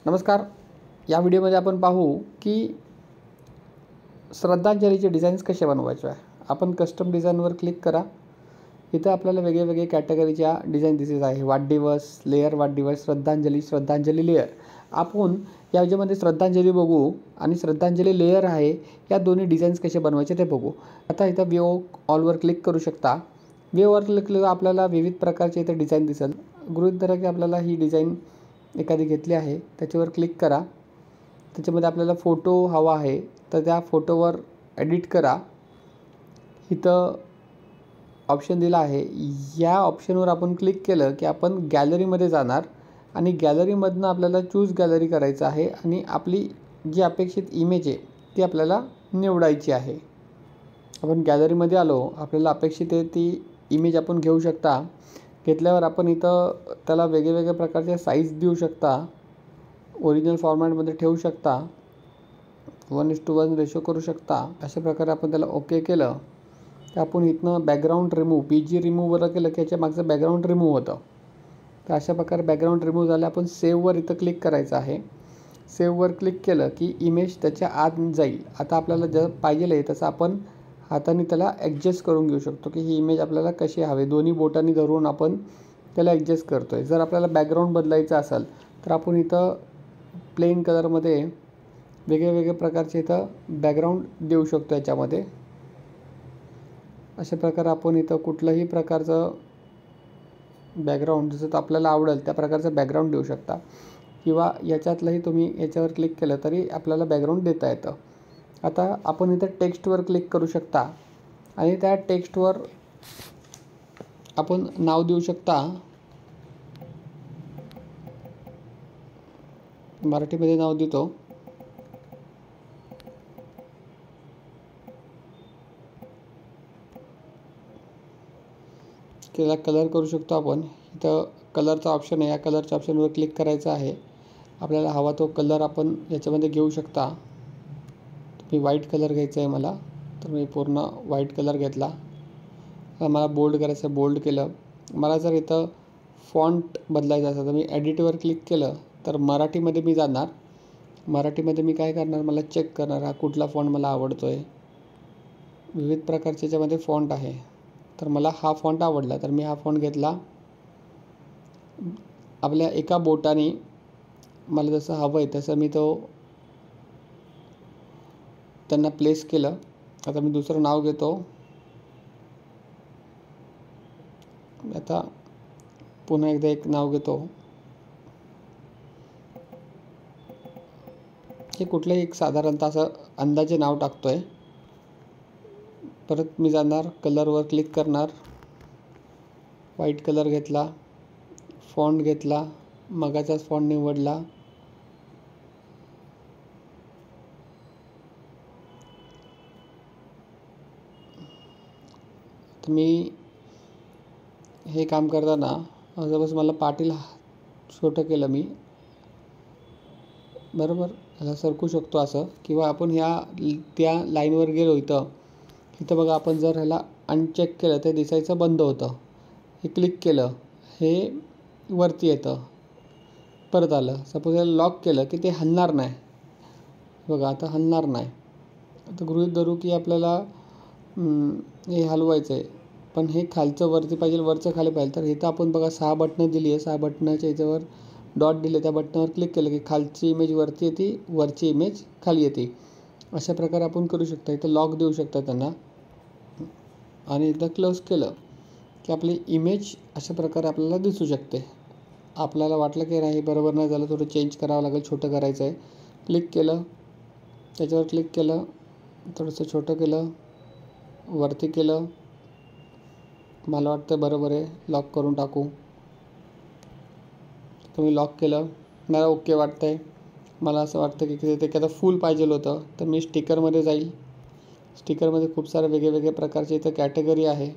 नमस्कार. या व्हिडिओमध्ये आपण पाहू की श्रद्धांजलीचे डिझाईन्स कसे बनवायचे आहे. आपण कस्टम डिझाईनवर क्लिक करा. इथं आपल्याला वेगवेगळे कॅटेगरीच्या डिझाईन दिसत आहे. वाढदिवस, लेअर वाढदिवस, श्रद्धांजली लेअर. आपण याच्यामध्ये श्रद्धांजली बघू आणि श्रद्धांजली लेअर आहे या दोन्ही डिझाईन्स कसे बनवायचे ते बघू. आता इथं व्ह्यू ऑलवर क्लिक करू शकता. व्ह्यूवर क्लिक केल्यावर आपल्याला विविध प्रकारचे इथं डिझाईन दिसेल. गृहीत धरा की आपल्याला ही डिझाईन एखादी घेतली आहे. त्याच्यावर क्लिक करा. त्याच्यामध्ये आपल्याला फोटो हवा आहे तर त्या फोटोवर एडिट करा. इथं ऑप्शन दिला आहे. या ऑप्शनवर आपण क्लिक केलं की आपण गॅलरीमध्ये जाणार आणि गॅलरीमधनं आपल्याला चूज गॅलरी करायचं आहे आणि आपली जी अपेक्षित इमेज आहे ती आपल्याला निवडायची आहे. आपण गॅलरीमध्ये आलो. आपल्याला अपेक्षित आहे ती इमेज आपण घेऊ शकता. घेतल्यावर आपण इथं त्याला वेगवेगळ्या प्रकारचे साईज देऊ शकता. ओरिजिनल फॉर्मॅटमध्ये ठेवू शकता. 1:1 रेशो करू शकता. अशा प्रकारे आपण त्याला ओके केलं तर आपण इथनं बॅकग्राऊंड रिमूव्ह PG रिमूव्हवर केलं की याच्या मागचं बॅकग्राऊंड रिमूव्ह होतं. तर अशा प्रकारे बॅकग्राऊंड रिमूव्ह झालं. आपण सेव्हवर इथं क्लिक करायचं आहे. सेव्हवर क्लिक केलं की इमेज त्याच्या आत जाईल. आता आपल्याला जर पाहिजे आहे तसं आपण हाताने त्याला ॲडजस्ट करून घेऊ शकतो की ही इमेज आपल्याला कशी हवी. दोन्ही बोटांनी धरून आपण त्याला ॲडजस्ट करतो आहे. जर आपल्याला बॅकग्राऊंड बदलायचं असेल तर आपण इथं प्लेन कलरमध्ये वेगवेगळ्या प्रकारचे इथं बॅकग्राऊंड देऊ शकतो. याच्यामध्ये अशा प्रकारे आपण इथं कुठलंही प्रकारचं बॅकग्राऊंड जसं आपल्याला आवडेल त्या प्रकारचं बॅकग्राऊंड देऊ शकता किंवा याच्यातलंही तुम्ही याच्यावर क्लिक केलं तरी आपल्याला बॅकग्राऊंड देता येतं. आता आपण इथं टेक्स्टवर क्लिक करू शकता आणि त्या टेक्स्टवर आपण नाव देऊ शकता. मराठीमध्ये नाव देतो. त्याला कलर करू शकतो आपण. इथं कलरचा ऑप्शन आहे. या कलरच्या ऑप्शनवर क्लिक करायचं आहे. आपल्याला हवा तो कलर आपण याच्यामध्ये घेऊ शकता. मी व्हाईट कलर घ्यायचा आहे मला, तर मी पूर्ण व्हाईट कलर घेतला. मला बोल्ड करायचं आहे, बोल्ड केलं. मला जर इथं फॉन्ट बदलायचा असेल तर मी एडिटवर क्लिक केलं तर मराठीमध्ये मी जाणार. मराठीमध्ये मी काय करणार, मला चेक करणार हा कुठला फॉन्ट मला आवडतो आहे. विविध प्रकारचे याच्यामध्ये फॉन्ट आहे. तर मला हा फॉन्ट आवडला तर मी हा फॉन्ट घेतला. आपल्या एका बोटाने मला जसं हवं आहे तसं मी तो त्यांना प्लेस केलं. आता मी दुसरं नाव घेतो. आता पुन्हा एकदा एक नाव घेतो. हे कुठलंही एक साधारणतः असं अंदाजे नाव टाकतो आहे. परत मी जाणार कलरवर क्लिक करणार. व्हाईट कलर घेतला. फॉन्ट घेतला. मगाचाच फॉन्ट निवडला. तर मी हे काम करताना जवळपास मला पाटील छोटं केलं मी. बरोबर ह्याला सरकू शकतो असं किंवा आपण त्या लाईनवर गेलो. इथं बघा आपण जर ह्याला अनचेक केलं ते दिसायचं बंद होतं. हे क्लिक केलं हे वरती येतं. परत आलं. सपोज याला लॉक केलं की ते हलणार नाही. बघा आता हलणार नाही. आता गृहीत धरू की आपल्याला हे हलवायचं आहे पण हे खालचं वरती पाहिजे, वरचं खाली पाहिजे. तर इथं आपण बघा 6 बटणं दिली आहे. 6 बटनाच्या याच्यावर डॉट दिले. त्या बटनावर क्लिक केलं की खालची इमेज वरती येते, वरची इमेज खाली येते. अशा प्रकारे आपण करू शकता. इथं लॉक देऊ शकता त्यांना आणि इथं क्लोज केलं की आपली इमेज अशा प्रकारे आपल्याला दिसू शकते. आपल्याला वाटलं की नाही बरोबर नाही झालं, थोडं चेंज करावं लागेल, छोटं करायचं आहे. क्लिक केलं, त्याच्यावर क्लिक केलं, थोडंसं छोटं केलं, वरती केलं. मला वाटतं बरोबर आहे. लॉक करून टाकू. तुम्ही लॉक केलं. मला ओके वाटतं आहे. मला असं वाटतं की ते एखादं फूल पाहिजे होतं तर मी स्टिकरमध्ये जाईल. स्टिकरमध्ये खूप सारे वेगवेगळ्या प्रकारचे इथं कॅटेगरी आहे.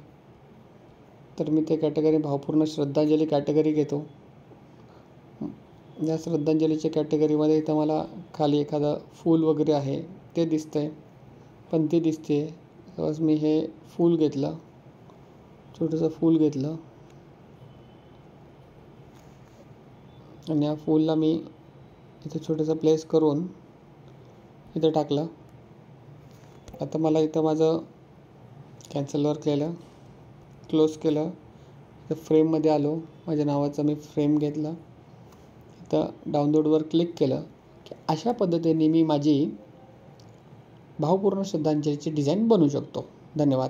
तर मी ते कॅटेगरी भावपूर्ण श्रद्धांजली कॅटेगरी घेतो. या श्रद्धांजलीच्या कॅटेगरीमध्ये इथं मला खाली एखादं फूल वगैरे आहे ते दिसतं आहे. पण ते दिसते तेव्हाच मी हे फूल घेतलं. छोटंसं फूल घेतलं आणि या फूलला मी इथे छोटंसं प्लेस करून इथे टाकलं. आता मला इथं माझं कॅन्सलवर केलं, क्लोज केलं. इथं फ्रेममध्ये आलो, माझ्या नावाचं मी फ्रेम घेतलं. इथं डाउनलोडवर क्लिक केलं की अशा पद्धतीने मी माझी भावपूर्ण श्रद्धांजलीची डिझाईन बनवू शकतो. धन्यवाद.